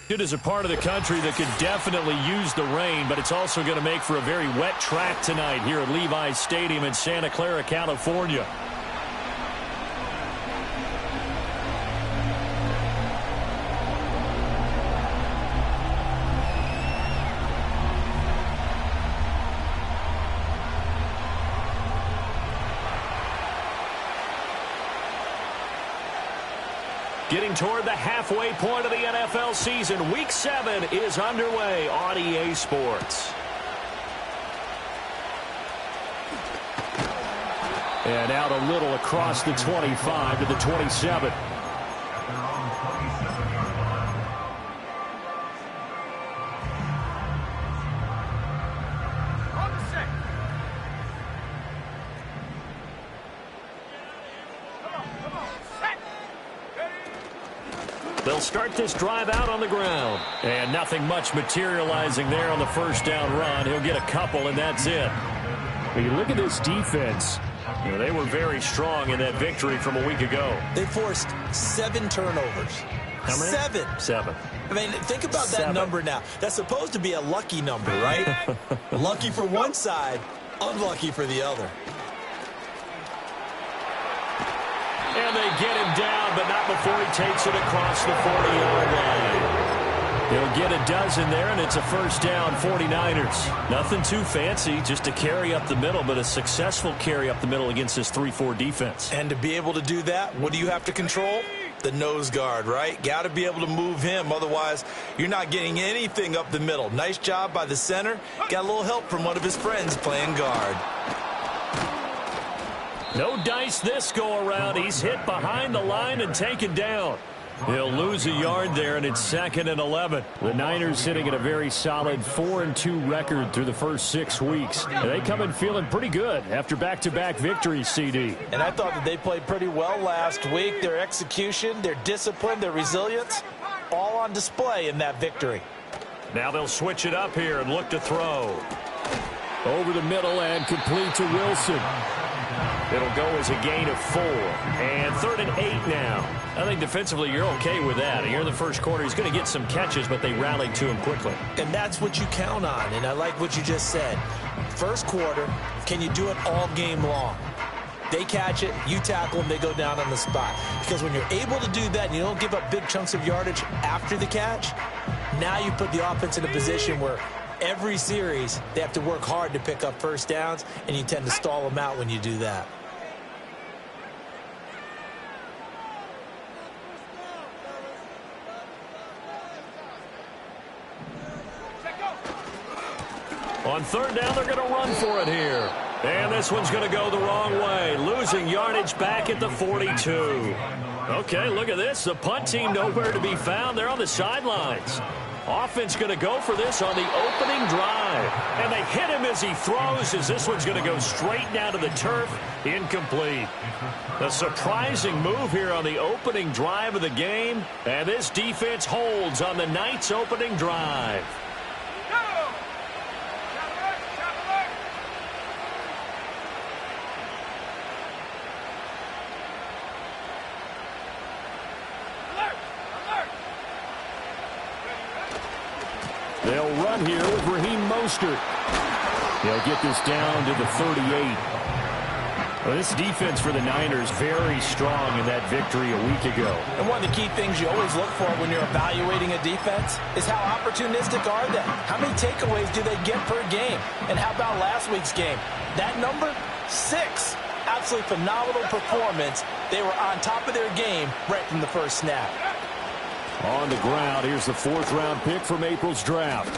It is a part of the country that could definitely use the rain, but it's also going to make for a very wet track tonight here at Levi's Stadium in Santa Clara, California. Getting toward the halfway point of the NFL season, Week 7 is underway on EA Sports. And out a little across the 25 to the 27. They'll start this drive out on the ground. And nothing much materializing there on the first down run. He'll get a couple, and that's it. When you look at this defense, they were very strong in that victory from a week ago. They forced 7 turnovers. How many? 7. I mean, think about that number now. That's supposed to be a lucky number, right? Lucky for one side, unlucky for the other. And they get him down, but not before he takes it across the 40-yard line. He'll get a dozen there, and it's a first down, 49ers. Nothing too fancy, just a carry up the middle, but a successful carry up the middle against this 3-4 defense. And to be able to do that, what do you have to control? The nose guard, right? Got to be able to move him. Otherwise, you're not getting anything up the middle. Nice job by the center. Got a little help from one of his friends playing guard. No dice this go-around. He's hit behind the line and taken down. He'll lose a yard there, and it's 2nd and 11. The Niners sitting at a very solid 4-2 record through the first 6 weeks. And they come in feeling pretty good after back-to-back victories, CD. And I thought that they played pretty well last week. Their execution, their discipline, their resilience, all on display in that victory. Now they'll switch it up here and look to throw. Over the middle and complete to Wilson. It'll go as a gain of 4. And 3rd and 8 now. I think defensively you're okay with that. Here in the first quarter, he's going to get some catches, but they rallied to him quickly. And that's what you count on, and I like what you just said. First quarter, can you do it all game long? They catch it, you tackle them, they go down on the spot. Because when you're able to do that and you don't give up big chunks of yardage after the catch, now you put the offense in a position where every series they have to work hard to pick up first downs, and you tend to stall them out when you do that. On 3rd down, they're going to run for it here. And this one's going to go the wrong way. Losing yardage back at the 42. Okay, look at this. The punt team nowhere to be found. They're on the sidelines. Offense going to go for this on the opening drive. And they hit him as he throws, as this one's going to go straight down to the turf. Incomplete. A surprising move here on the opening drive of the game. And this defense holds on the night's opening drive. They'll run here with Raheem Mostert. They'll get this down to the 38. Well, this defense for the Niners very strong in that victory a week ago. And one of the key things you always look for when you're evaluating a defense is how opportunistic are they? How many takeaways do they get per game? And how about last week's game? That number, 6. Absolutely phenomenal performance. They were on top of their game right from the first snap. On the ground, here's the 4th-round pick from April's draft.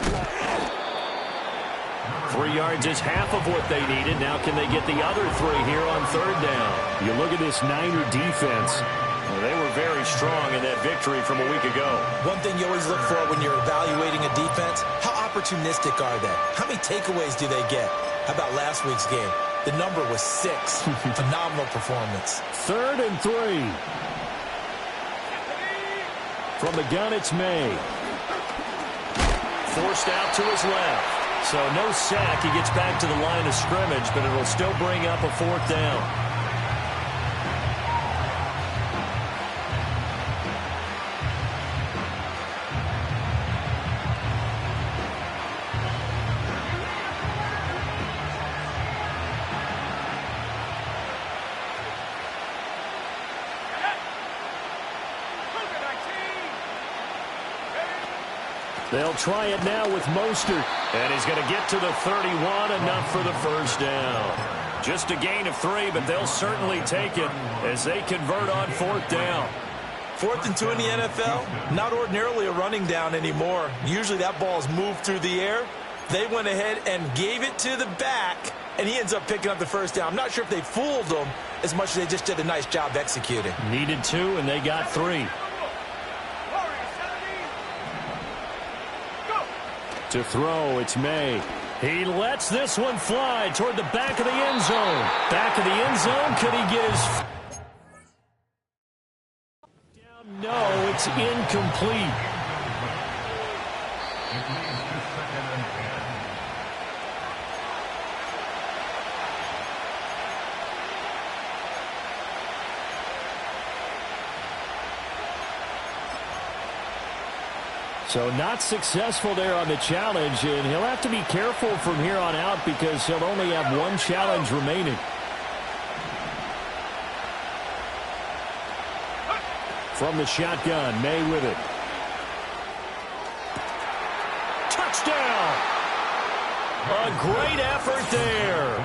3 yards is half of what they needed. Now can they get the other 3 here on 3rd down? You look at this Niner defense. Well, they were very strong in that victory from a week ago. One thing you always look for when you're evaluating a defense, how opportunistic are they? How many takeaways do they get? How about last week's game? The number was 6. Phenomenal performance. 3rd and 3. From the gun, it's May. Forced out to his left. So no sack. He gets back to the line of scrimmage, but it'll still bring up a 4th down. They'll try it now with Mostert. And he's going to get to the 31, enough for the first down. Just a gain of 3, but they'll certainly take it as they convert on 4th down. 4th and 2 in the NFL, not ordinarily a running down anymore. Usually that ball is moved through the air. They went ahead and gave it to the back, and he ends up picking up the first down. I'm not sure if they fooled him as much as they just did a nice job executing. Needed 2, and they got 3. To throw, it's May. He lets this one fly toward the back of the end zone. Back of the end zone, could he get his... No, it's incomplete. So not successful there on the challenge, and he'll have to be careful from here on out because he'll only have 1 challenge remaining. From the shotgun, May with it. Touchdown! A great effort there.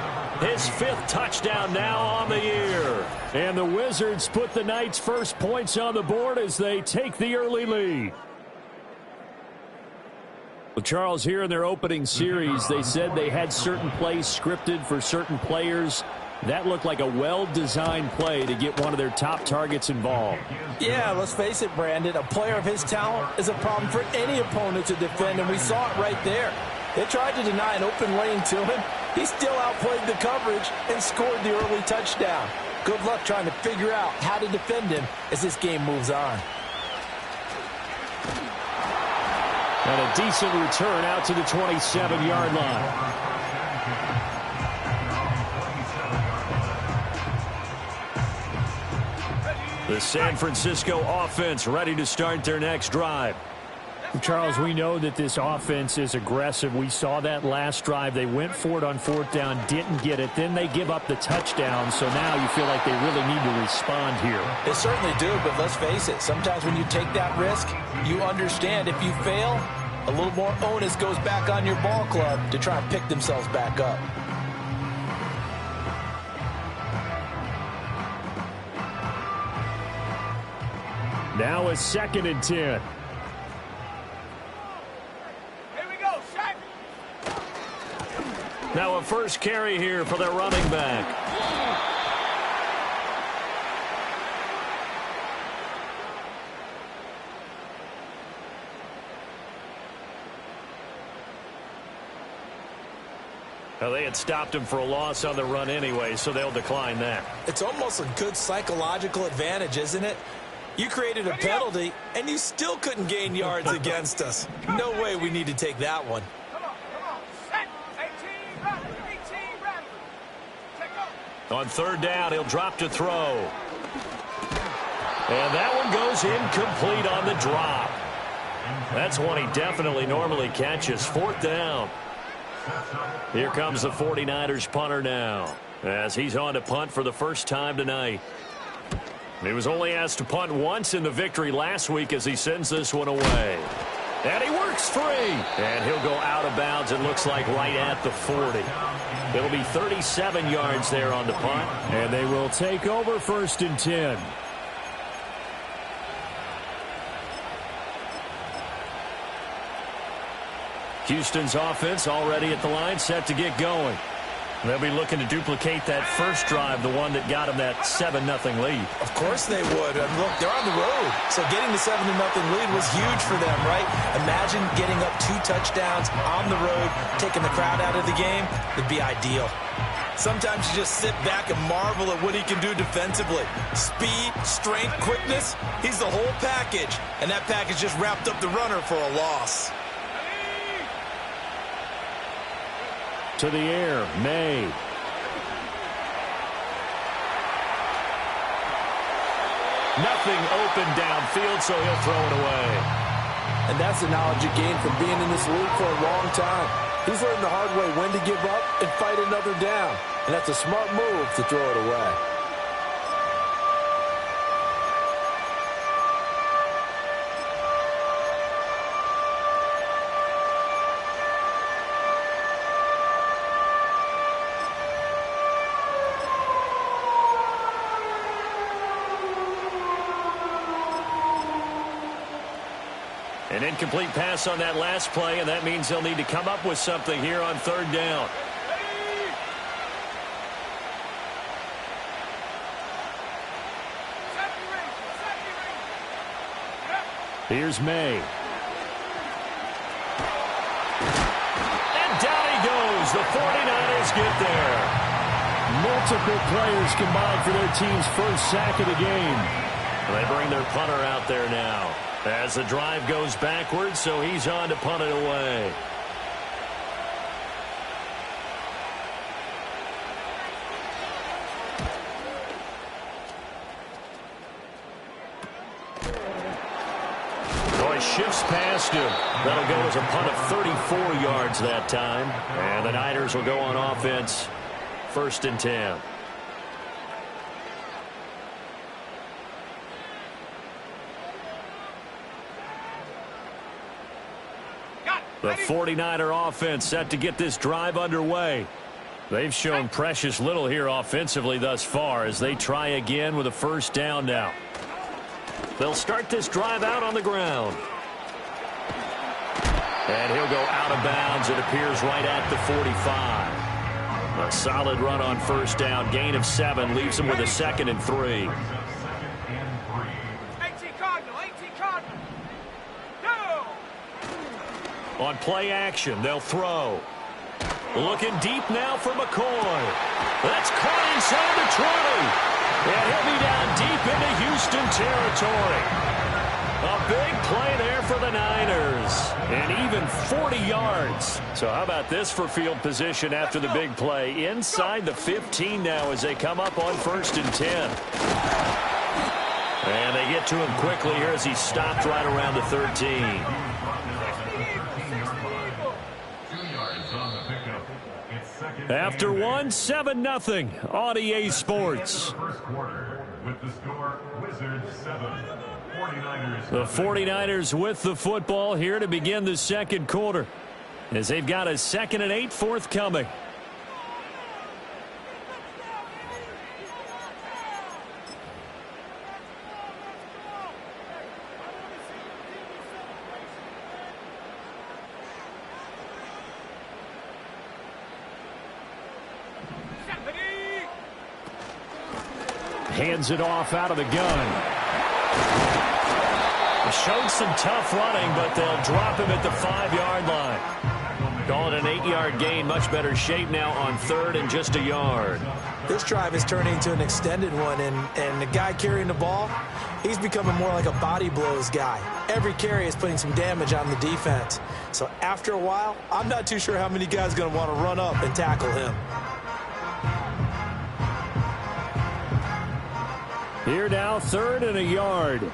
His 5th touchdown now on the year. And the Wizards put the Knights' first points on the board as they take the early lead. Well, Charles, here in their opening series, they said they had certain plays scripted for certain players. That looked like a well-designed play to get one of their top targets involved. Yeah, let's face it, Brandon. A player of his talent is a problem for any opponent to defend, and we saw it right there. They tried to deny an open lane to him. He still outplayed the coverage and scored the early touchdown. Good luck trying to figure out how to defend him as this game moves on. And a decent return out to the 27-yard line. The San Francisco offense ready to start their next drive. Charles, we know that this offense is aggressive. We saw that last drive. They went for it on 4th down, didn't get it. Then they give up the touchdown, so now you feel like they really need to respond here. They certainly do, but let's face it. Sometimes when you take that risk, you understand if you fail, a little more onus goes back on your ball club to try and pick themselves back up. Now a 2nd and 10. Now a first carry here for their running back. Well, they had stopped him for a loss on the run anyway, so they'll decline that. It's almost a good psychological advantage, isn't it? You created a penalty, and you still couldn't gain yards against us. No way we need to take that one. On 3rd down, he'll drop to throw. And that one goes incomplete on the drop. That's one he definitely normally catches. 4th down. Here comes the 49ers punter now, as he's on to punt for the first time tonight. He was only asked to punt once in the victory last week as he sends this one away. And he works free. And he'll go out of bounds, it looks like, right at the 40. It'll be 37 yards there on the punt. And they will take over 1st and 10. Houston's offense already at the line, set to get going. They'll be looking to duplicate that first drive, the one that got them that 7-0 lead. Of course they would. And look, they're on the road. So getting the 7-0 lead was huge for them, right? Imagine getting up 2 touchdowns on the road, taking the crowd out of the game. It'd be ideal. Sometimes you just sit back and marvel at what he can do defensively. Speed, strength, quickness, he's the whole package. And that package just wrapped up the runner for a loss. To the air, May. Nothing open downfield, so he'll throw it away. And that's the knowledge you gain from being in this league for a long time. He's learned the hard way when to give up and fight another down. And that's a smart move to throw it away. An incomplete pass on that last play, and that means they'll need to come up with something here on third down. Here's May. And down he goes. The 49ers get there. Multiple players combined for their team's first sack of the game. They bring their punter out there now as the drive goes backwards, so he's on to punt it away. Shifts past him. That'll go as a punt of 34 yards that time. And the Niners will go on offense. 1st and 10. The 49er offense set to get this drive underway. They've shown precious little here offensively thus far as they try again with a first down now. They'll start this drive out on the ground. And he'll go out of bounds. It appears right at the 45. A solid run on first down. Gain of 7 leaves him with a 2nd and 3. 18 Cardinal, 18 Cardinal. No! On play action, they'll throw. Looking deep now for McCoy. That's caught inside the 20. And he'll be down deep into Houston territory. A big play there for the Niners. And even 40 yards. So how about this for field position after the big play? Inside the 15 now as they come up on 1st and 10. And they get to him quickly here as he stopped right around the 13. After 1, 7-0 on EA Sports. With the score, Wizards 7. The 49ers with the football here to begin the second quarter as they've got a 2nd and 8 forthcoming. Hands it off out of the gun. Showed some tough running, but they'll drop him at the 5-yard line. Call it an 8-yard gain. Much better shape now on 3rd and just a yard. This drive is turning into an extended one, and the guy carrying the ball, he's becoming more like a body blows guy. Every carry is putting some damage on the defense. So after a while, I'm not too sure how many guys are going to want to run up and tackle him. Here now, 3rd and a yard.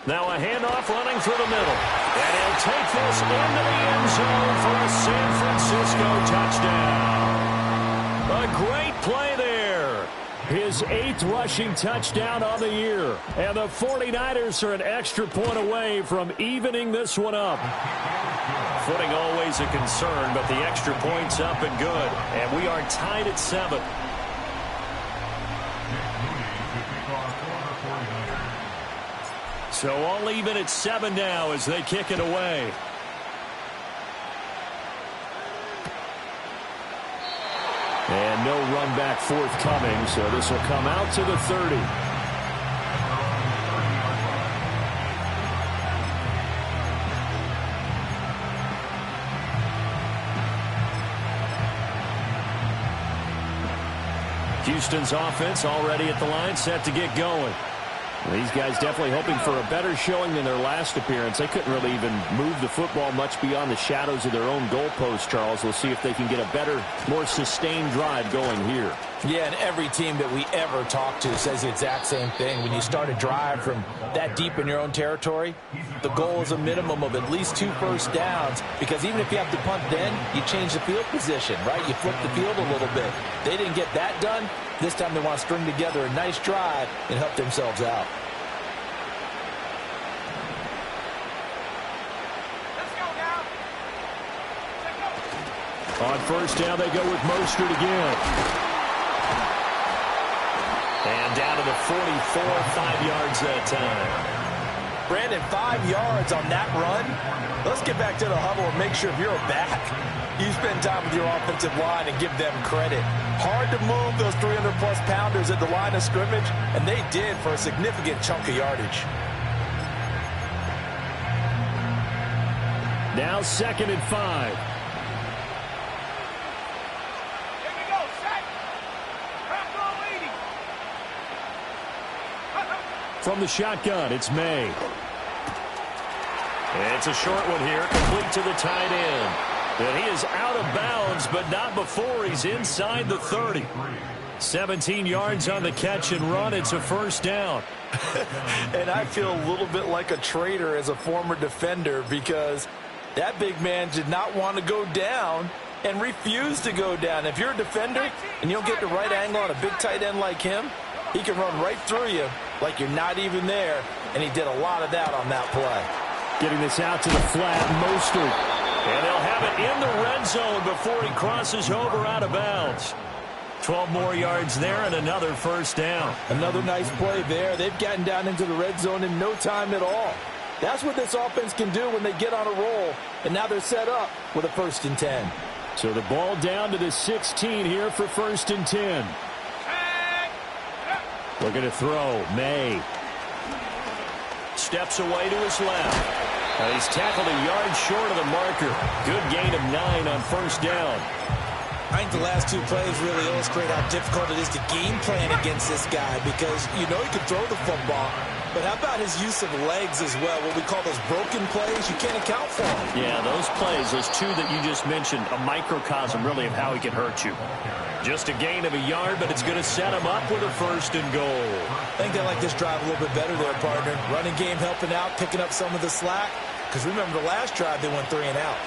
Now a handoff running through the middle. And he'll take this into the end zone for a San Francisco touchdown. A great play there. His 8th rushing touchdown on the year. And the 49ers are an extra point away from evening this one up. Footing always a concern, but the extra point's up and good. And we are tied at 7. So all even at 7 now as they kick it away. And no run back forthcoming, so this will come out to the 30. Houston's offense already at the line, set to get going. These guys definitely hoping for a better showing than their last appearance. They couldn't really even move the football much beyond the shadows of their own goalpost, Charles. We'll see if they can get a better, more sustained drive going here. Yeah, and every team that we ever talk to says the exact same thing. When you start a drive from that deep in your own territory, the goal is a minimum of at least 2 first downs, because even if you have to punt then, you change the field position, right? You flip the field a little bit. They didn't get that done. This time they want to string together a nice drive and help themselves out. On first down, they go with Mostert again. And down to the 44, 5 yards that time. Brandon, 5 yards on that run. Let's get back to the huddle and make sure if you're a back, you spend time with your offensive line and give them credit. Hard to move those 300-plus pounders at the line of scrimmage, and they did for a significant chunk of yardage. Now 2nd and 5. Here we go, set. Crack ball leading. From the shotgun, it's May. It's a short one here, complete to the tight end. And he is out of bounds, but not before he's inside the 30. 17 yards on the catch and run. It's a first down. And I feel a little bit like a traitor as a former defender because that big man did not want to go down and refused to go down. If you're a defender and you don't get the right angle on a big tight end like him, he can run right through you like you're not even there, and he did a lot of that on that play. Getting this out to the flat, Mostert. And they'll have it in the red zone before he crosses over out of bounds. 12 more yards there and another first down. Another nice play there. They've gotten down into the red zone in no time at all. That's what this offense can do when they get on a roll, and now they're set up with a 1st and 10. So the ball down to the 16 here for 1st and 10. Looking to throw, May. Steps away to his left. He's tackled a yard short of the marker. Good gain of 9 on first down. I think the last 2 plays really illustrate how difficult it is to game plan against this guy because you know he can throw the football, but how about his use of legs as well? What we call those broken plays, you can't account for them. Yeah, those plays, those 2 that you just mentioned, a microcosm really of how he can hurt you. Just a gain of a yard, but it's going to set him up with a 1st and goal. I think they like this drive a little bit better there, partner. Running game helping out, picking up some of the slack. Because remember the last drive, they went 3 and out.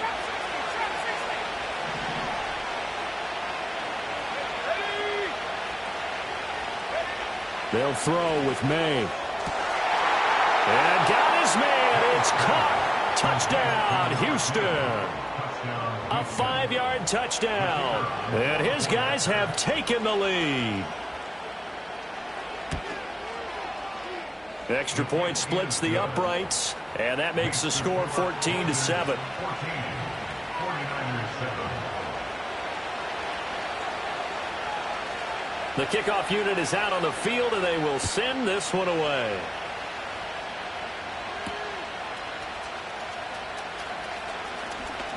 They'll throw with May. And got his man. It's caught. Touchdown, Houston. A 5-yard touchdown. And his guys have taken the lead. Extra point splits the uprights, and that makes the score 14-7. The kickoff unit is out on the field, and they will send this one away.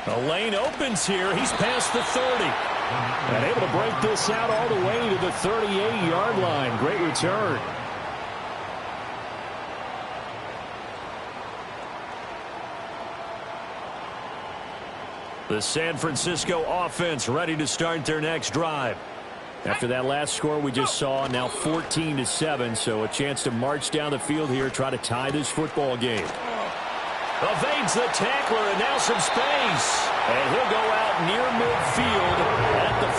The lane opens here. He's past the 30. And able to break this out all the way to the 38-yard line. Great return. The San Francisco offense ready to start their next drive. After that last score we just saw, now 14-7, so a chance to march down the field here, try to tie this football game. Evades the tackler, and now some space. And he'll go out near midfield at the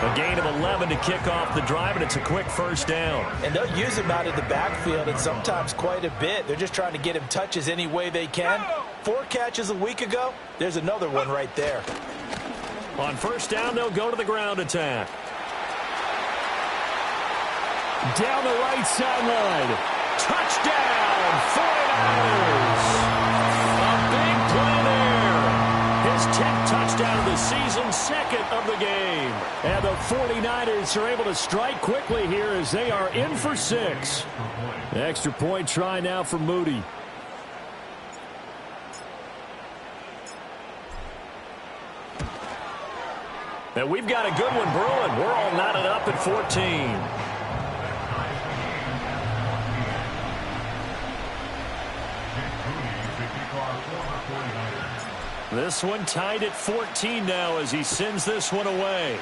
49. A gain of 11 to kick off the drive, and it's a quick first down. And they'll use him out of the backfield, and sometimes quite a bit. They're just trying to get him touches any way they can. 4 catches a week ago. There's another one right there. On first down, they'll go to the ground attack. Down the right sideline. Touchdown, 49ers. A big play there. His 10th touchdown of the season, 2nd of the game. And the 49ers are able to strike quickly here as they are in for 6. Extra point try now for Moody. And we've got a good one brewing. We're all knotted up at 14. This one tied at 14 now as he sends this one away.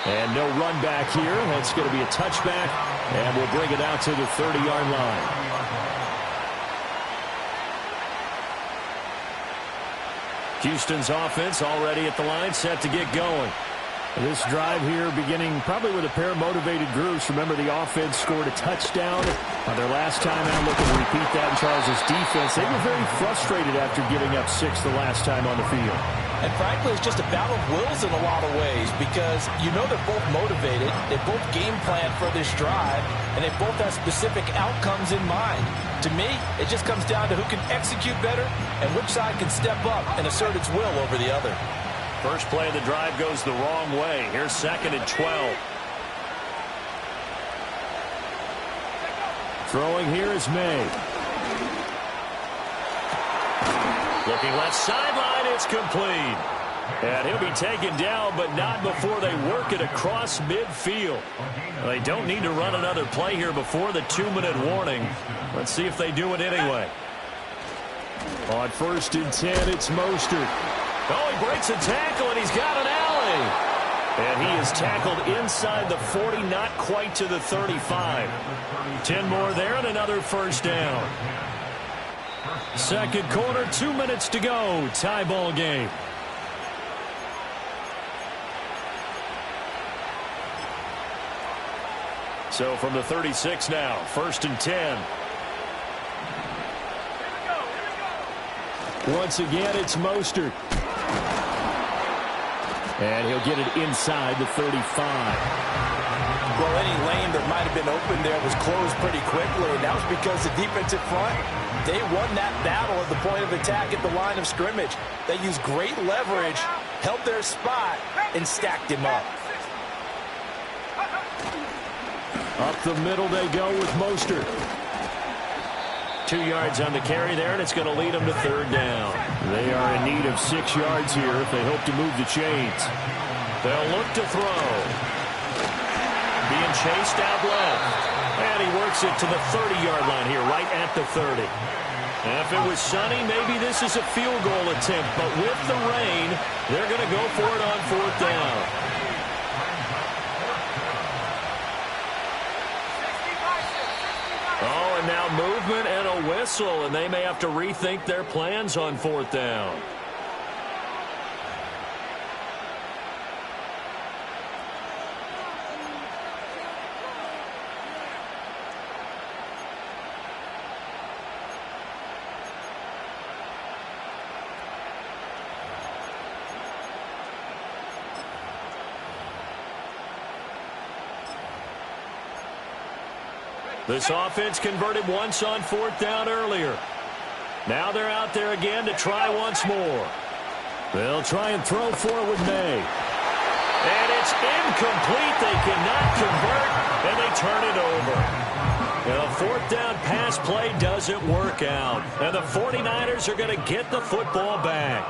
And no run back here. That's going to be a touchback, and we'll bring it out to the 30-yard line. Houston's offense already at the line, set to get going. This drive here beginning probably with a pair of motivated groups. Remember, the offense scored a touchdown on their last time out. Looking to repeat that. And Charles, Charles' defense, they were very frustrated after giving up 6 the last time on the field. And frankly, it's just a battle of wills in a lot of ways because you know they're both motivated, they both game plan for this drive, and they both have specific outcomes in mind. To me, it just comes down to who can execute better and which side can step up and assert its will over the other. First play of the drive goes the wrong way. Here's 2nd and 12. Throwing here is May. Looking left sideline, it's complete. And he'll be taken down, but not before they work it across midfield. They don't need to run another play here before the 2-minute warning. Let's see if they do it anyway. On 1st and 10, it's Mostert. Oh, he breaks a tackle, and he's got an alley. And he is tackled inside the 40, not quite to the 35. 10 more there and another first down. Second quarter, 2 minutes to go. Tie ball game. So from the 36 now, 1st and 10. Once again, it's Mostert. And he'll get it inside the 35. Well, any lane that might have been open there was closed pretty quickly, and that was because the defensive front, they won that battle at the point of attack at the line of scrimmage. They used great leverage, held their spot, and stacked him up. Up the middle they go with Mostert. 2 yards on the carry there, and it's going to lead them to 3rd down. They are in need of 6 yards here if they hope to move the chains. They'll look to throw. Being chased out left. And he works it to the 30-yard line here, right at the 30. And if it was sunny, maybe this is a field goal attempt. But with the rain, they're going to go for it on 4th down. Oh, and now movement and a whistle, and they may have to rethink their plans on 4th down. This offense converted once on 4th down earlier. Now they're out there again to try once more. They'll try and throw for it with May. And it's incomplete. They cannot convert, and they turn it over. And a 4th down pass play doesn't work out. And the 49ers are going to get the football back.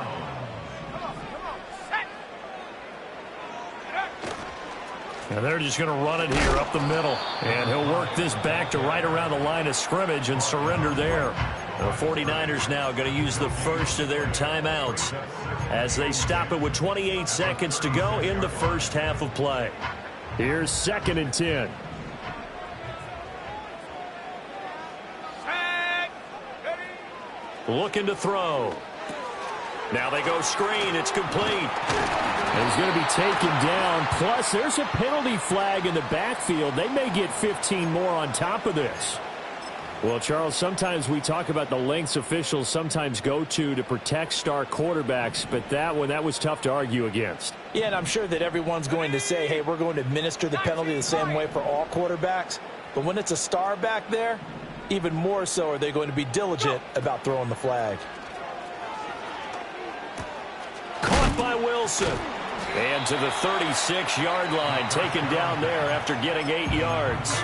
And they're just going to run it here up the middle. And he'll work this back to right around the line of scrimmage and surrender there. The 49ers now going to use the first of their timeouts as they stop it with 28 seconds to go in the first half of play. Here's 2nd and 10. Looking to throw. Now they go screen. It's complete. And he's going to be taken down. Plus, there's a penalty flag in the backfield. They may get 15 more on top of this. Well, Charles, sometimes we talk about the lengths officials sometimes go to protect star quarterbacks, but that was tough to argue against. Yeah, and I'm sure that everyone's going to say, hey, we're going to administer the penalty the same way for all quarterbacks. But when it's a star back there, even more so are they going to be diligent about throwing the flag. Caught by Wilson. And to the 36-yard line, taken down there after getting 8 yards.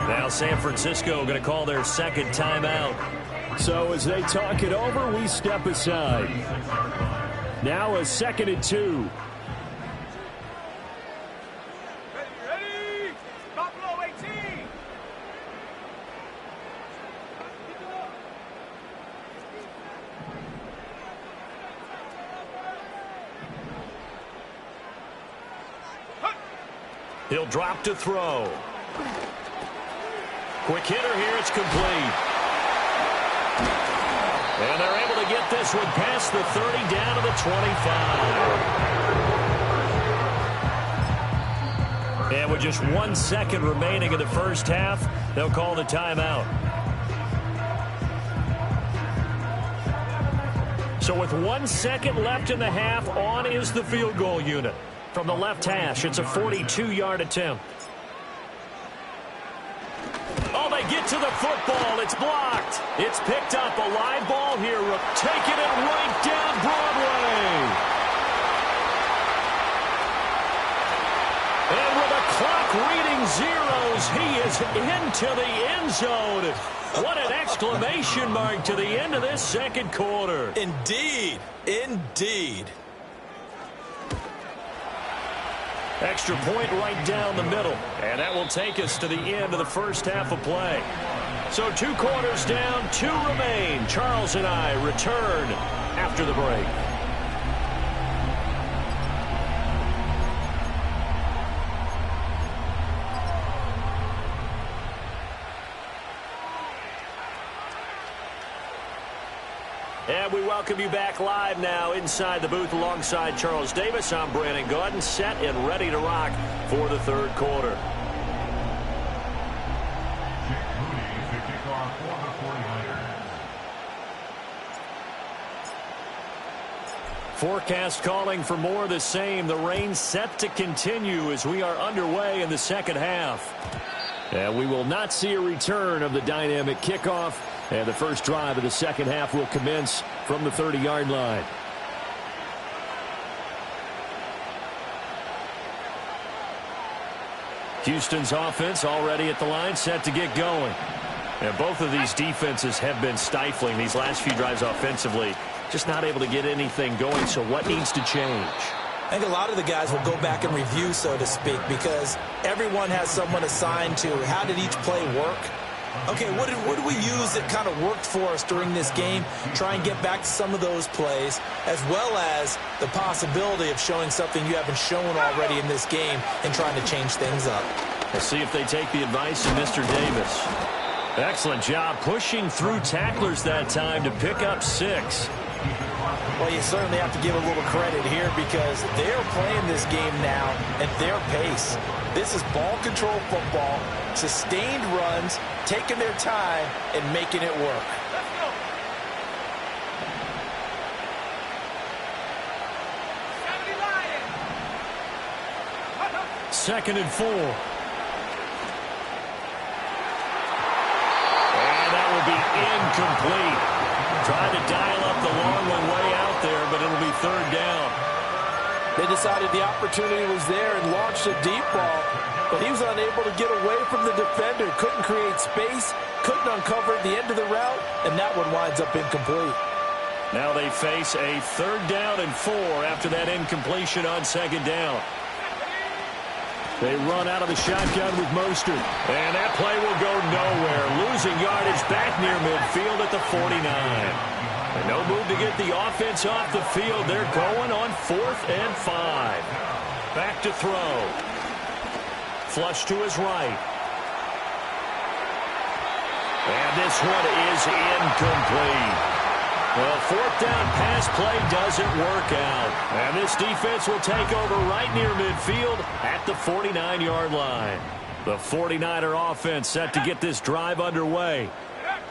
Now San Francisco going to call their second timeout. So as they talk it over, we step aside. Now a 2nd and 2. Ready? Buffalo 18. He'll drop to throw. Quick hitter here, it's complete. And they're able to get this one past the 30 down to the 25. And with just 1 second remaining in the first half, they'll call the timeout. So with 1 second left in the half, on is the field goal unit. From the left hash, it's a 42-yard attempt. Oh, they get to the football. It's blocked. It's picked up. A live ball here. Taking it right down Broadway. And with the clock reading zeros, he is into the end zone. What an exclamation mark to the end of this second quarter. Indeed. Indeed. Extra point right down the middle. And that will take us to the end of the first half of play. So 2 quarters down, 2 remain. Charles and I return after the break. And we welcome you back live now inside the booth alongside Charles Davis. I'm Brandon Gaudin, set and ready to rock for the third quarter. Jake Moody to kick off for the 49ers. Forecast calling for more of the same. The rain set to continue as we are underway in the second half. And we will not see a return of the dynamic kickoff. And the first drive of the second half will commence from the 30-yard line. Houston's offense already at the line, set to get going. And both of these defenses have been stifling these last few drives offensively. Just not able to get anything going, so what needs to change? I think a lot of the guys will go back and review, so to speak, because everyone has someone assigned to how did each play work. Okay, what did we use that kind of worked for us during this game? Try and get back to some of those plays, as well as the possibility of showing something you haven't shown already in this game and trying to change things up. Let's see if they take the advice of Mr. Davis. Excellent job pushing through tacklers that time to pick up 6. Well, you certainly have to give a little credit here because they're playing this game now at their pace. This is ball control football, sustained runs, taking their time and making it work. Let's go. 70 Lions. 2nd and 4. And that will be incomplete. Tried to dial up the long one way out there, but it'll be 3rd down. They decided the opportunity was there and launched a deep ball, but he was unable to get away from the defender. Couldn't create space, couldn't uncover the end of the route, and that one winds up incomplete. Now they face a 3rd down and 4 after that incompletion on 2nd down. They run out of the shotgun with Mostert. And that play will go nowhere. Losing yardage back near midfield at the 49. And no move to get the offense off the field. They're going on 4th and 5. Back to throw. Flush to his right. And this one is incomplete. Well, 4th down pass play doesn't work out. And this defense will take over right near midfield at the 49-yard line. The 49er offense set to get this drive underway.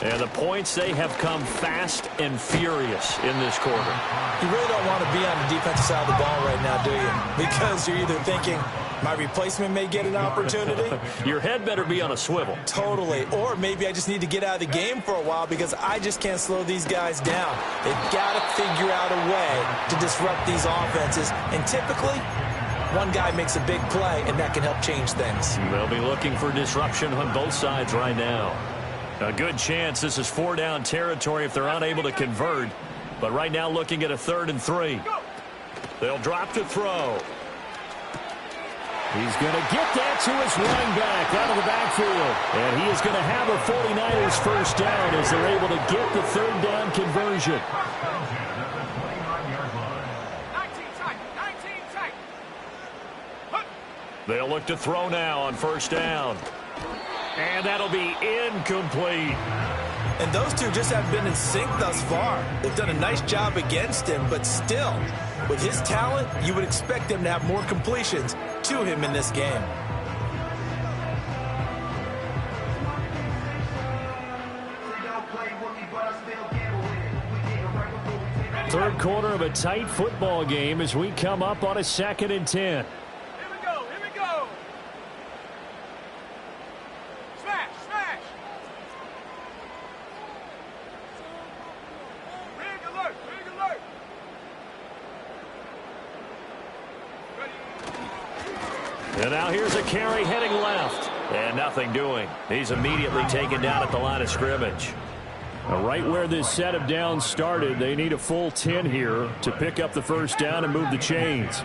And the points, they have come fast and furious in this quarter. You really don't want to be on the defensive side of the ball right now, do you? Because you're either thinking, my replacement may get an opportunity. Your head better be on a swivel. Totally. Or maybe I just need to get out of the game for a while because I just can't slow these guys down. They've got to figure out a way to disrupt these offenses. And typically, one guy makes a big play, and that can help change things. They'll be looking for disruption on both sides right now. A good chance this is 4-down territory if they're unable to convert. But right now looking at a 3rd and 3. They'll drop to throw. He's going to get that to his running back out of the backfield. And he is going to have a 49ers first down as they're able to get the 3rd down conversion. 19 tight. 19 tight. They'll look to throw now on 1st down. And that'll be incomplete. And those two just have been in sync thus far. They've done a nice job against him, but still, with his talent, you would expect him to have more completions to him in this game. Third quarter of a tight football game as we come up on a 2nd and 10. Here we go. Here we go. Smash. Smash. Rig alert. Rig alert. Ready. And now here's a carry heading left. And nothing doing. He's immediately taken down at the line of scrimmage. Right where this set of downs started, they need a full 10 here to pick up the first down and move the chains.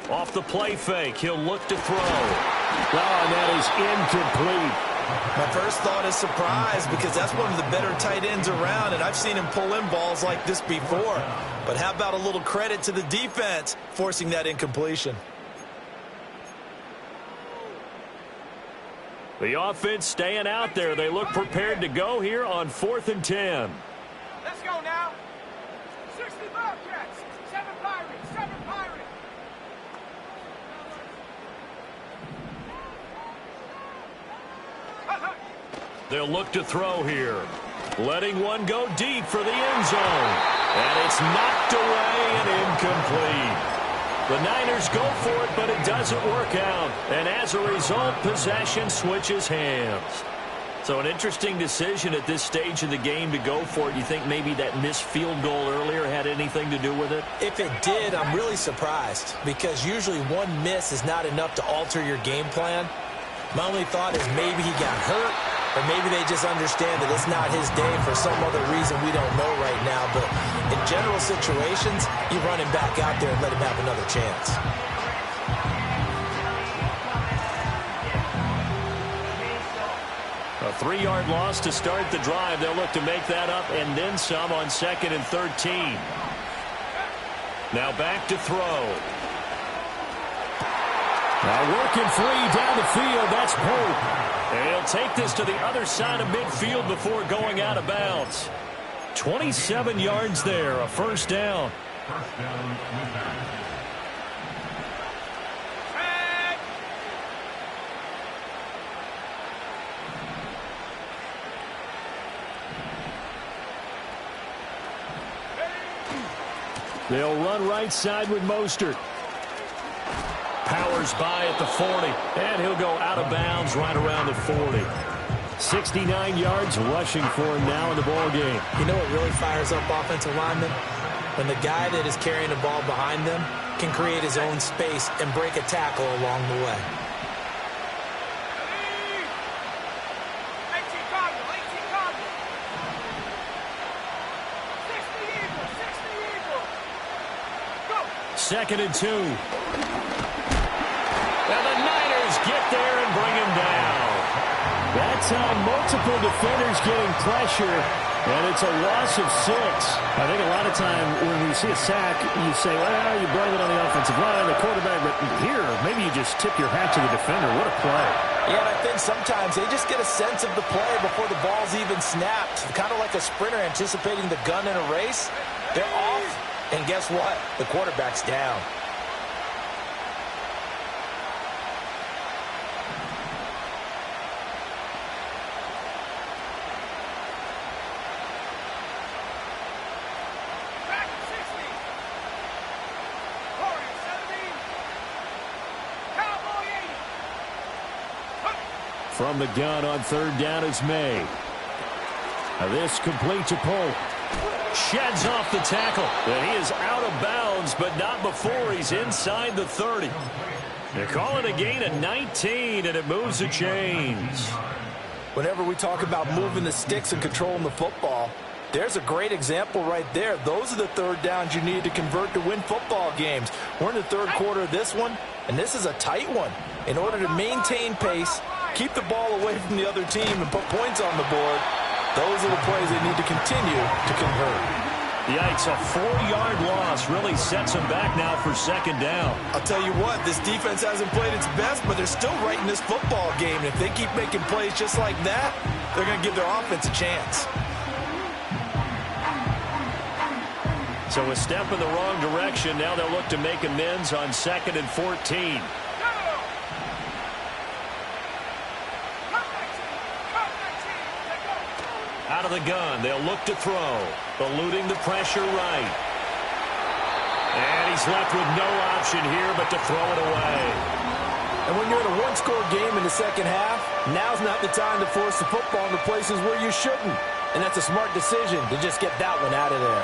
Off the play fake, he'll look to throw. Oh, and that is incomplete. My first thought is surprise because that's one of the better tight ends around, and I've seen him pull in balls like this before. But how about a little credit to the defense forcing that incompletion? The offense staying out there. They look prepared to go here on 4th and 10. Let's go now. 60 Bobcats. 7 Pirates. 7 Pirates. They'll look to throw here. Letting one go deep for the end zone. And it's knocked away and incomplete. The Niners go for it, but it doesn't work out. And as a result, possession switches hands. So an interesting decision at this stage of the game to go for it. You think maybe that missed field goal earlier had anything to do with it? If it did, I'm really surprised because usually one miss is not enough to alter your game plan. My only thought is maybe he got hurt, or maybe they just understand that it's not his day for some other reason we don't know right now. But in general situations, you run him back out there and let him have another chance. A 3-yard loss to start the drive. They'll look to make that up and then some on 2nd and 13. Now back to throw. Now working free down the field. That's Pope. And he'll take this to the other side of midfield before going out of bounds. 27 yards there, a first down. First down, Wizards. They'll run right side with Mostert. Powers by at the 40, and he'll go out of bounds right around the 40. 69 yards rushing for him now in the ball game. You know what really fires up offensive linemen? When the guy that is carrying the ball behind them can create his own space and break a tackle along the way. Second and 2. And the Niners get there and bring him down. That time, multiple defenders getting pressure, and it's a loss of 6. I think a lot of time when you see a sack, you say, well, you blame it on the offensive line, the quarterback, but here, maybe you just tip your hat to the defender. What a play. Yeah, and I think sometimes they just get a sense of the play before the ball's even snapped. Kind of like a sprinter anticipating the gun in a race. They're off. And guess what? The quarterback's down. From the gun on 3rd down is May. Now this complete to Pope. Sheds off the tackle. And he is out of bounds, but not before he's inside the 30. They call it a gain of 19, and it moves the chains. Whenever we talk about moving the sticks and controlling the football, there's a great example right there. Those are the 3rd downs you need to convert to win football games. We're in the 3rd quarter of this one, and this is a tight one. In order to maintain pace, keep the ball away from the other team, and put points on the board, those are the plays they need to continue to convert. Yikes, a 4-yard loss really sets them back now for 2nd down. I'll tell you what, this defense hasn't played its best, but they're still right in this football game. And if they keep making plays just like that, they're going to give their offense a chance. So a step in the wrong direction. Now they'll look to make amends on 2nd and 14. Out of the gun, they'll look to throw. Eluding the pressure right. And he's left with no option here but to throw it away. And when you're in a one-score game in the second half, now's not the time to force the football into places where you shouldn't. And that's a smart decision to just get that one out of there.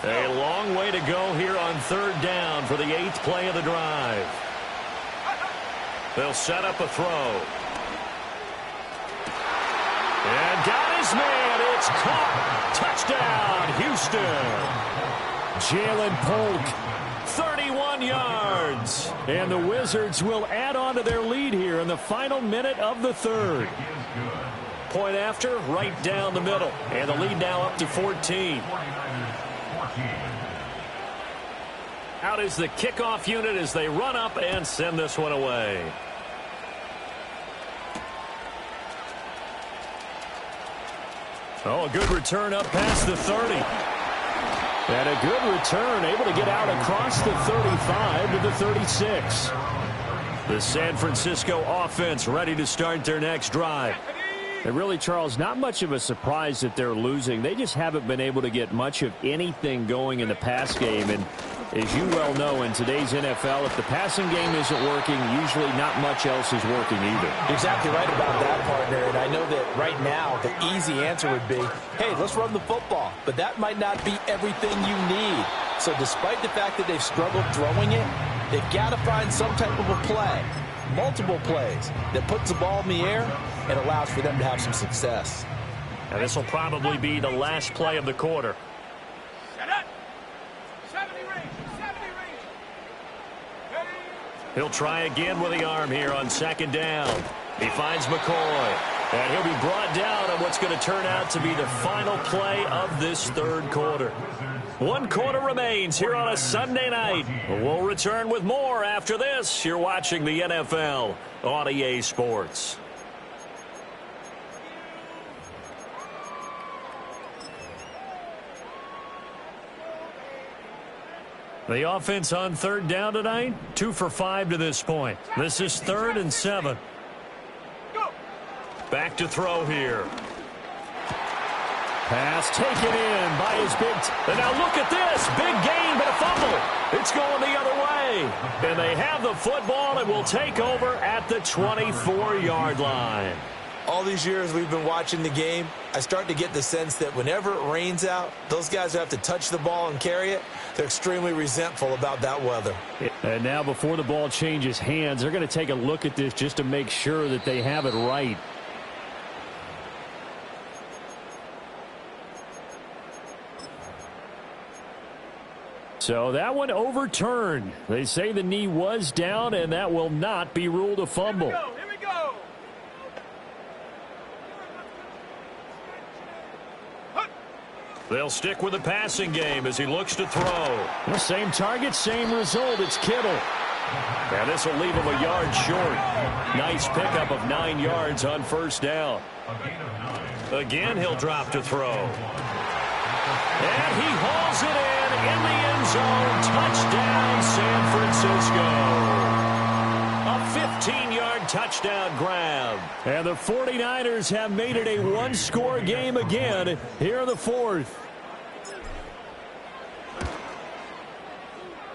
A long way to go here on third down for the 8th play of the drive. They'll set up a throw. And got his man. It's caught. Touchdown, Houston. Jalen Polk. 31 yards. And the Wizards will add on to their lead here in the final minute of the third. Point after, right down the middle. And the lead now up to 14. Out is the kickoff unit as they run up and send this one away. Oh, a good return up past the 30. And a good return, able to get out across the 35 to the 36. The San Francisco offense ready to start their next drive. And really, Charles, not much of a surprise that they're losing. They just haven't been able to get much of anything going in the pass game. And as you well know, in today's NFL, if the passing game isn't working, usually not much else is working either. You're exactly right about that, partner. And I know that right now the easy answer would be, hey, let's run the football. But that might not be everything you need. So despite the fact that they've struggled throwing it, they've got to find some type of a play, multiple plays, that puts the ball in the air and allows for them to have some success. And this will probably be the last play of the quarter. Set up. 70 range. 70 range. Ready. He'll try again with the arm here on second down. He finds McCoy. And he'll be brought down on what's going to turn out to be the final play of this third quarter. 1 quarter remains here on a Sunday night. We'll return with more after this. You're watching the NFL on EA Sports. The offense on third down tonight, 2 for 5 to this point. This is 3rd and 7. Go. Back to throw here. Pass taken in by his big... And now look at this. Big gain, but a fumble. It's going the other way. And they have the football and will take over at the 24-yard line. All these years we've been watching the game, I start to get the sense that whenever it rains out, those guys who have to touch the ball and carry it, they're extremely resentful about that weather. And now before the ball changes hands, they're going to take a look at this just to make sure that they have it right. So that one overturned. They say the knee was down, and that will not be ruled a fumble. Here we go. They'll stick with the passing game as he looks to throw. The same target, same result. It's Kittle. And this will leave him a yard short. Nice pickup of 9 yards on first down. Again, he'll drop to throw. And he hauls it in the end zone. Touchdown, San Francisco. A 15-yard touchdown grab. And the 49ers have made it a one-score game again here in the fourth.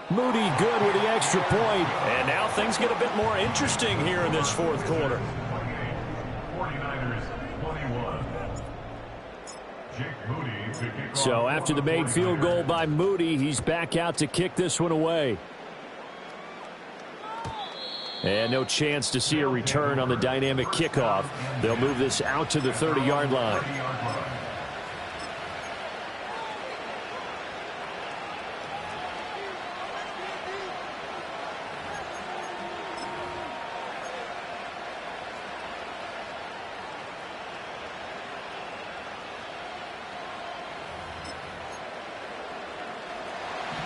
Moody good with the extra point. And now things get a bit more interesting here in this fourth quarter. 49ers 21. Jake Moody to kick off. So after the made field goal by Moody, he's back out to kick this one away. And no chance to see a return on the dynamic kickoff. They'll move this out to the 30-yard line.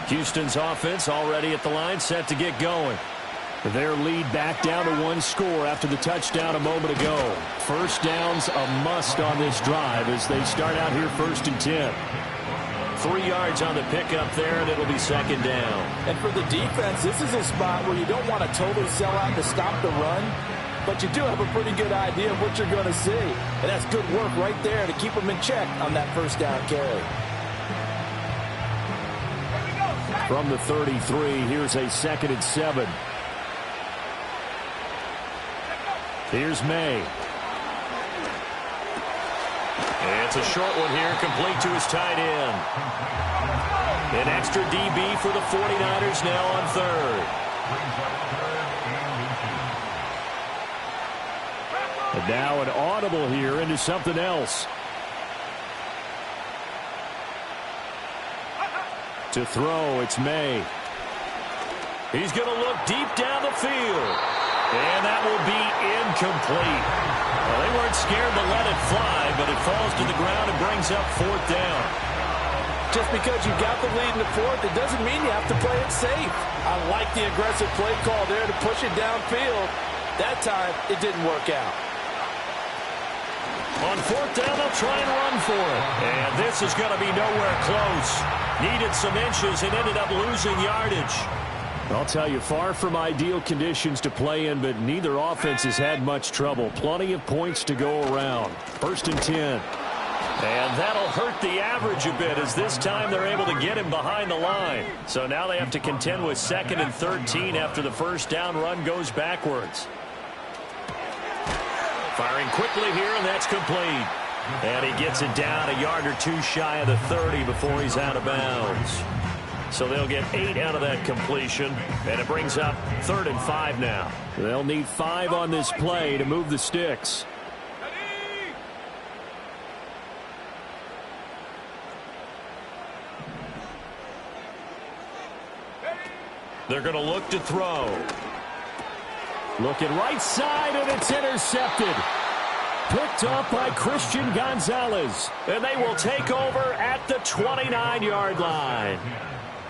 Houston's offense already at the line, set to get going. Their lead back down to one score after the touchdown a moment ago. First down's a must on this drive as they start out here 1st and 10. 3 yards on the pickup there, and it'll be 2nd down. And for the defense, this is a spot where you don't want to totally sell out to stop the run, but you do have a pretty good idea of what you're going to see. And that's good work right there to keep them in check on that first down carry. From the 33, here's a 2nd and 7. Here's May. It's a short one here, complete to his tight end. An extra DB for the 49ers now on 3rd. And now an audible here into something else. To throw, it's May. He's going to look deep down the field. And that will be incomplete. Well, they weren't scared to let it fly, but it falls to the ground and brings up 4th down. Just because you got the lead in the 4th, it doesn't mean you have to play it safe. I like the aggressive play call there to push it downfield. That time, it didn't work out. On 4th down, they'll try and run for it. And this is going to be nowhere close. Needed some inches and ended up losing yardage. I'll tell you, far from ideal conditions to play in, but neither offense has had much trouble. Plenty of points to go around. 1st and 10. And that'll hurt the average a bit as this time they're able to get him behind the line. So now they have to contend with 2nd and 13 after the first down run goes backwards. Firing quickly here, and that's complete. And he gets it down a yard or 2 shy of the 30 before he's out of bounds. So they'll get 8 out of that completion, and it brings up 3rd and 5 now. They'll need 5 on this play to move the sticks. They're going to look to throw. Looking right side, and it's intercepted. Picked up by Christian Gonzalez. And they will take over at the 29-yard line.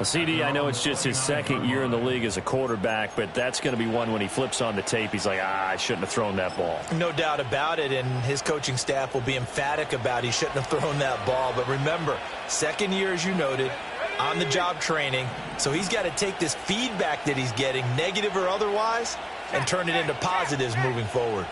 CD, I know it's just his 2nd year in the league as a quarterback, but that's going to be one when he flips on the tape. He's like, I shouldn't have thrown that ball. No doubt about it, and his coaching staff will be emphatic about he shouldn't have thrown that ball. But remember, 2nd year, as you noted, on-the-job training, so he's got to take this feedback that he's getting, negative or otherwise, and turn it into positives moving forward.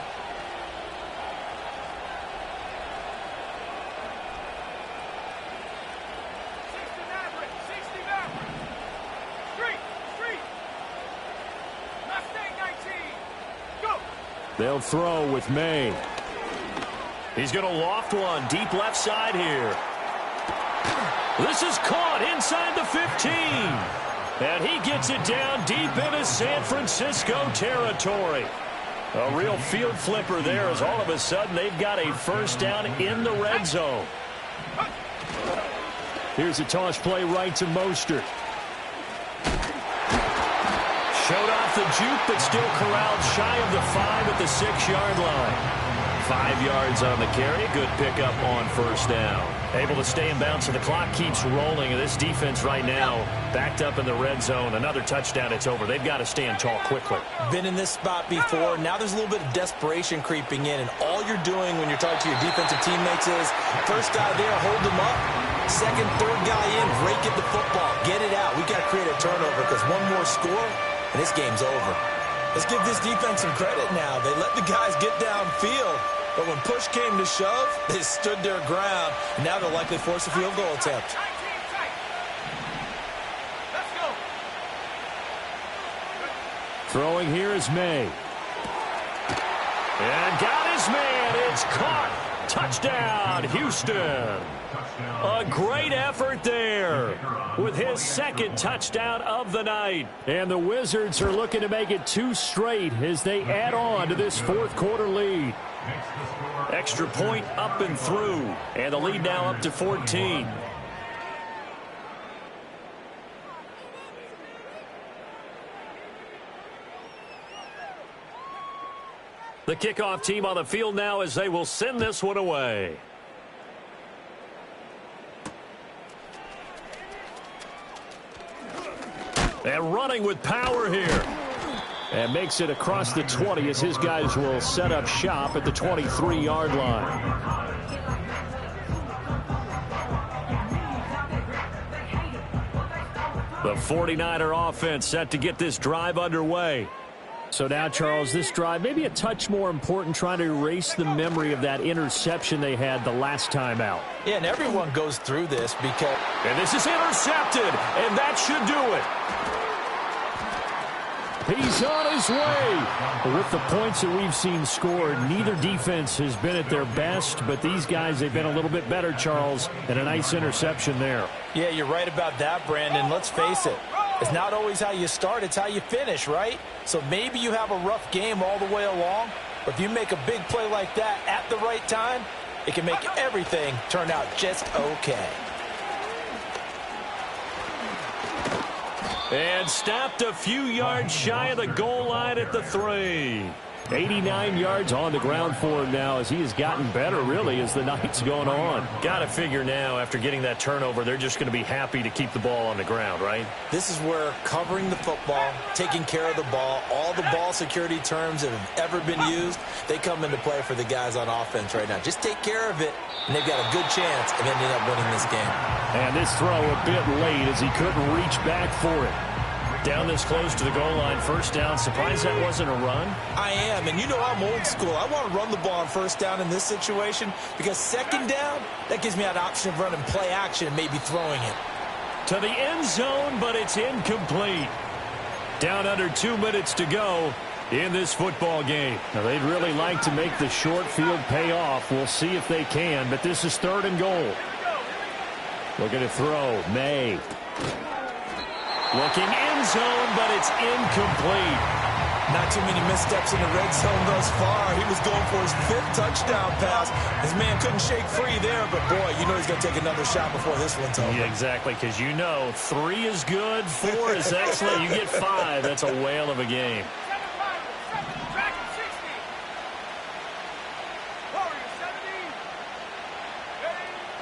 They'll throw with May. He's going to loft one deep left side here. This is caught inside the 15. And he gets it down deep into San Francisco territory. A real field flipper there as all of a sudden they've got a first down in the red zone. Here's a toss play right to Mostert. Showed off the juke, but still corralled shy of the 5 at the 6-yard line. 5 yards on the carry. Good pickup on first down. Able to stay in bounds, so the clock keeps rolling. And this defense right now backed up in the red zone. Another touchdown, it's over. They've got to stand tall quickly. Been in this spot before. Now there's a little bit of desperation creeping in. And all you're doing when you're talking to your defensive teammates is, first guy there, hold him up. Second, third guy in, break at the football. Get it out. We got to create a turnover because one more score, and this game's over. Let's give this defense some credit now. They let the guys get downfield, but when push came to shove, they stood their ground. And now they'll likely force a field goal attempt. Throwing here is May. And got his man. It's caught. Touchdown, Houston. A great effort there with his second touchdown of the night. And the Wizards are looking to make it 2 straight as they add on to this fourth quarter lead. Extra point up and through. And the lead now up to 14. The kickoff team on the field now as they will send this one away. And running with power here. And makes it across the 20 as his guys will set up shop at the 23-yard line. The 49er offense set to get this drive underway. So now, Charles, this drive maybe a touch more important, trying to erase the memory of that interception they had the last time out. Yeah, and everyone goes through this because... And this is intercepted, and that should do it. He's on his way. With the points that we've seen scored, neither defense has been at their best, but these guys, they've been a little bit better, Charles, and a nice interception there. Yeah, you're right about that, Brandon. Let's face it. It's not always how you start, it's how you finish, right? So maybe you have a rough game all the way along, but if you make a big play like that at the right time, it can make everything turn out just okay. And stopped a few yards shy of the goal line at the 3. 89 yards on the ground for him now as he has gotten better, really, as the night's going on. Got to figure now, after getting that turnover, they're just going to be happy to keep the ball on the ground, right? This is where covering the football, taking care of the ball, all the ball security terms that have ever been used, they come into play for the guys on offense right now. Just take care of it, and they've got a good chance of ending up winning this game. And this throw a bit late as he couldn't reach back for it. Down this close to the goal line, first down. Surprised that wasn't a run? I am, and you know I'm old school. I want to run the ball on first down in this situation because second down, that gives me that option of running play action and maybe throwing it. To the end zone, but it's incomplete. Down under 2 minutes to go in this football game. Now, they'd really like to make the short field pay off. We'll see if they can, but this is 3rd and goal. Looking to throw, May. Looking end zone, but it's incomplete. Not too many missteps in the red zone thus far. He was going for his 5th touchdown pass. His man couldn't shake free there, but boy, you know he's going to take another shot before this one's over. Yeah, exactly, because you know 3 is good, 4 is excellent. You get 5, that's a whale of a game.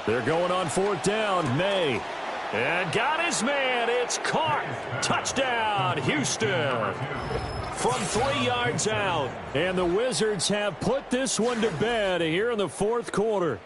They're going on 4th down. May. And got his man. It's caught. Touchdown, Houston. From 3 yards out. And the Wizards have put this one to bed here in the 4th quarter.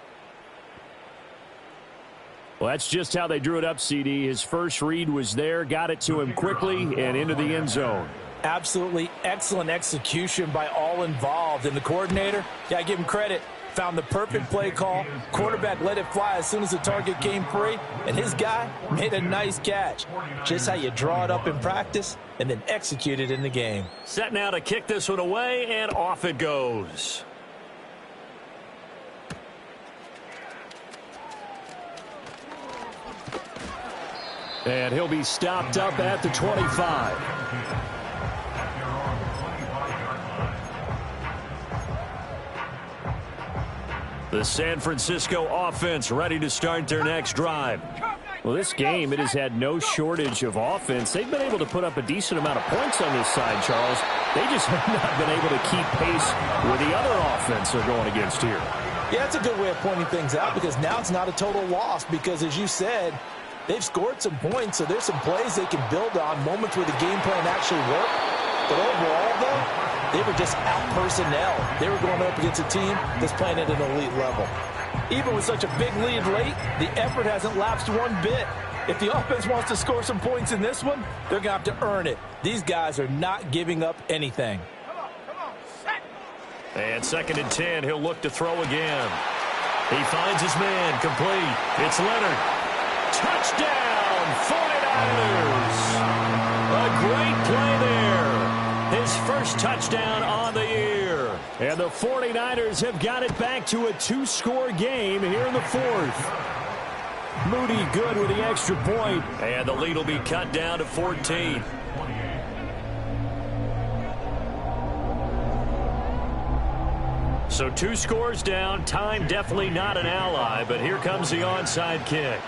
Well, that's just how they drew it up, CD. His first read was there, got it to him quickly, and into the end zone. Absolutely excellent execution by all involved. And the coordinator, yeah, I give him credit. Found the perfect play call. Quarterback let it fly as soon as the target came free. And his guy made a nice catch. Just how you draw it up in practice and then execute it in the game. Set now to kick this one away, and off it goes. And he'll be stopped up at the 25. The San Francisco offense ready to start their next drive. Well, this game, it has had no shortage of offense. They've been able to put up a decent amount of points on this side, Charles. They just have not been able to keep pace with the other offense they're going against here. Yeah, that's a good way of pointing things out because now it's not a total loss because, as you said, they've scored some points, so there's some plays they can build on, moments where the game plan actually worked. But overall, though, they were just out-personnel. They were going up against a team that's playing at an elite level. Even with such a big lead late, the effort hasn't lapsed one bit. If the offense wants to score some points in this one, they're going to have to earn it. These guys are not giving up anything. And 2nd and 10, he'll look to throw again. He finds his man, complete. It's Leonard. Touchdown, 49ers. A great play there. His first touchdown on the year. And the 49ers have got it back to a 2-score game here in the 4th. Moody good with the extra point. And the lead will be cut down to 14. So 2 scores down. Time definitely not an ally, but here comes the onside kick.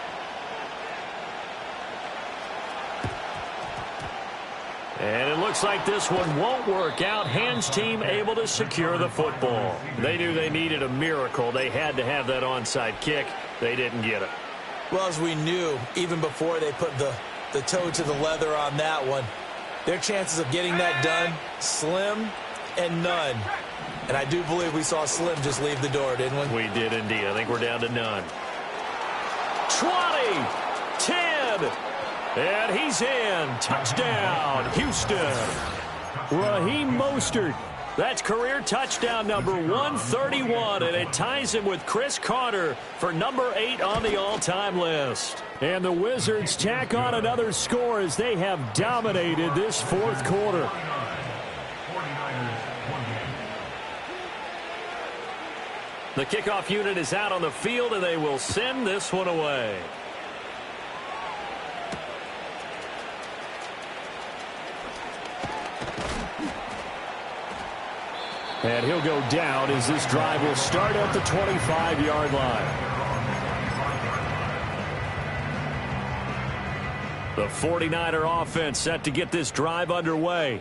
And it looks like this one won't work out. Hands team able to secure the football. They knew they needed a miracle. They had to have that onside kick. They didn't get it. Well, as we knew, even before they put the toe to the leather on that one, Their chances of getting that done, slim and none. And I do believe we saw Slim just leave the door, didn't we? We did indeed. I think we're down to none. 20, 10, and he's in. Touchdown, Houston. Raheem Mostert. That's career touchdown number 131, and it ties him with Chris Carter for number 8 on the all-time list. And the Wizards tack on another score as they have dominated this fourth quarter. The kickoff unit is out on the field, and they will send this one away. And he'll go down as this drive will start at the 25-yard line. The 49er offense set to get this drive underway.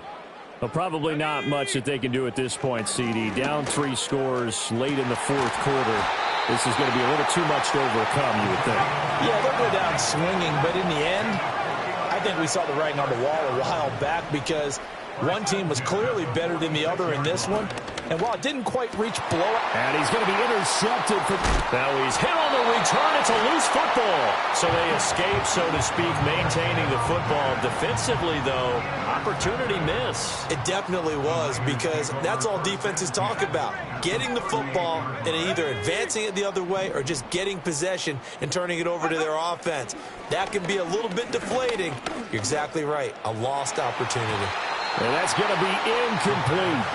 Well, probably not much that they can do at this point, CD. Down 3 scores late in the fourth quarter. This is going to be a little too much to overcome, you would think. Yeah, they'll go down swinging, but in the end, I think we saw the writing on the wall a while back because one team was clearly better than the other in this one. And while it didn't quite reach blowout. And he's going to be intercepted. Now he's hit on the return. It's a loose football. So they escape, so to speak, maintaining the football. Defensively, though, opportunity miss. It definitely was because that's all defenses talk about. Getting the football and either advancing it the other way or just getting possession and turning it over to their offense. That can be a little bit deflating. You're exactly right. A lost opportunity. And that's going to be incomplete.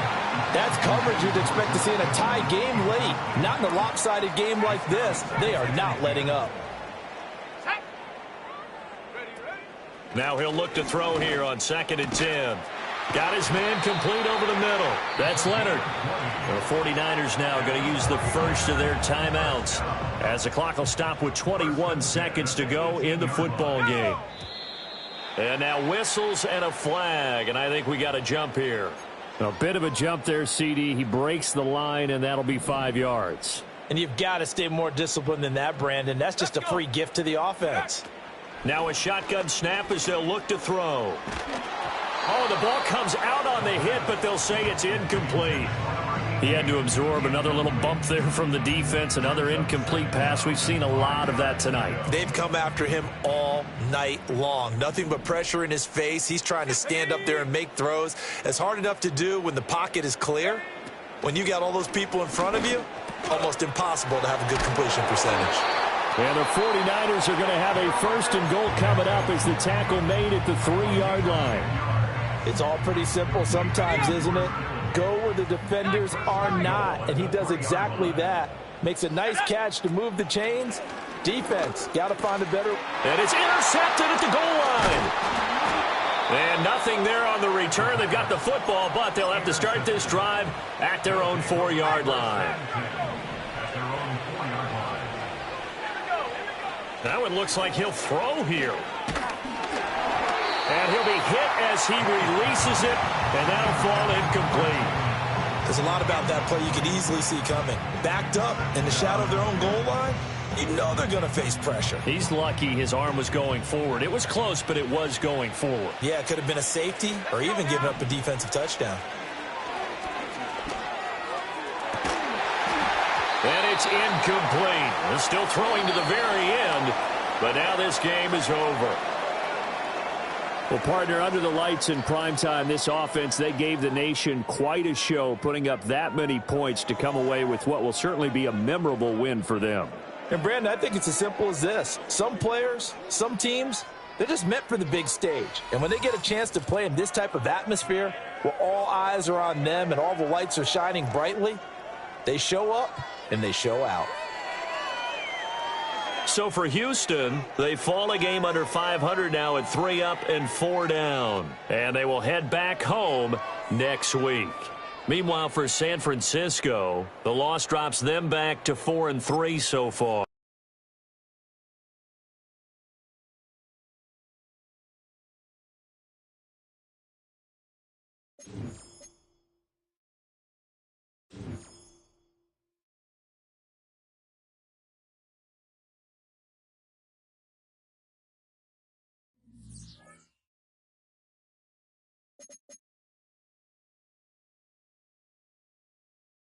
That's coverage you'd expect to see in a tie game late. Not in a lopsided game like this. They are not letting up. Now he'll look to throw here on 2nd and 10. Got his man complete over the middle. That's Leonard. The 49ers now going to use the first of their timeouts as the clock will stop with 21 seconds to go in the football game. And now whistles and a flag, and I think we got a jump here. A bit of a jump there, CD. He breaks the line, and that'll be 5 yards. And you've got to stay more disciplined than that, Brandon. That's just a free gift to the offense. Now a shotgun snap as they'll look to throw. Oh, the ball comes out on the hit, but they'll say it's incomplete. He had to absorb another little bump there from the defense, another incomplete pass. We've seen a lot of that tonight. They've come after him all night long. Nothing but pressure in his face. He's trying to stand up there and make throws. It's hard enough to do when the pocket is clear. When you got all those people in front of you, almost impossible to have a good completion percentage. And the 49ers are going to have a 1st and goal coming up as the tackle made at the 3-yard line. It's all pretty simple sometimes, isn't it? Go where the defenders are not, and he does exactly that. Makes a nice catch to move the chains. Defense, got to find a better. And it's intercepted at the goal line. And nothing there on the return. They've got the football, but they'll have to start this drive at their own 4-yard line. Now it looks like he'll throw here. And he'll be hit as he releases it, and that'll fall incomplete. There's a lot about that play you could easily see coming. Backed up in the shadow of their own goal line, you know they're going to face pressure. He's lucky his arm was going forward. It was close, but it was going forward. Yeah, it could have been a safety or even given up a defensive touchdown. And it's incomplete. They're still throwing to the very end, but now this game is over. Well, partner, under the lights in primetime, this offense, they gave the nation quite a show, putting up that many points to come away with what will certainly be a memorable win for them. And, Brandon, I think it's as simple as this. Some players, some teams, they're just meant for the big stage. And when they get a chance to play in this type of atmosphere where all eyes are on them and all the lights are shining brightly, they show up and they show out. So for Houston, they fall a game under 500 now at 3 up and 4 down. And they will head back home next week. Meanwhile, for San Francisco, the loss drops them back to 4-3 so far.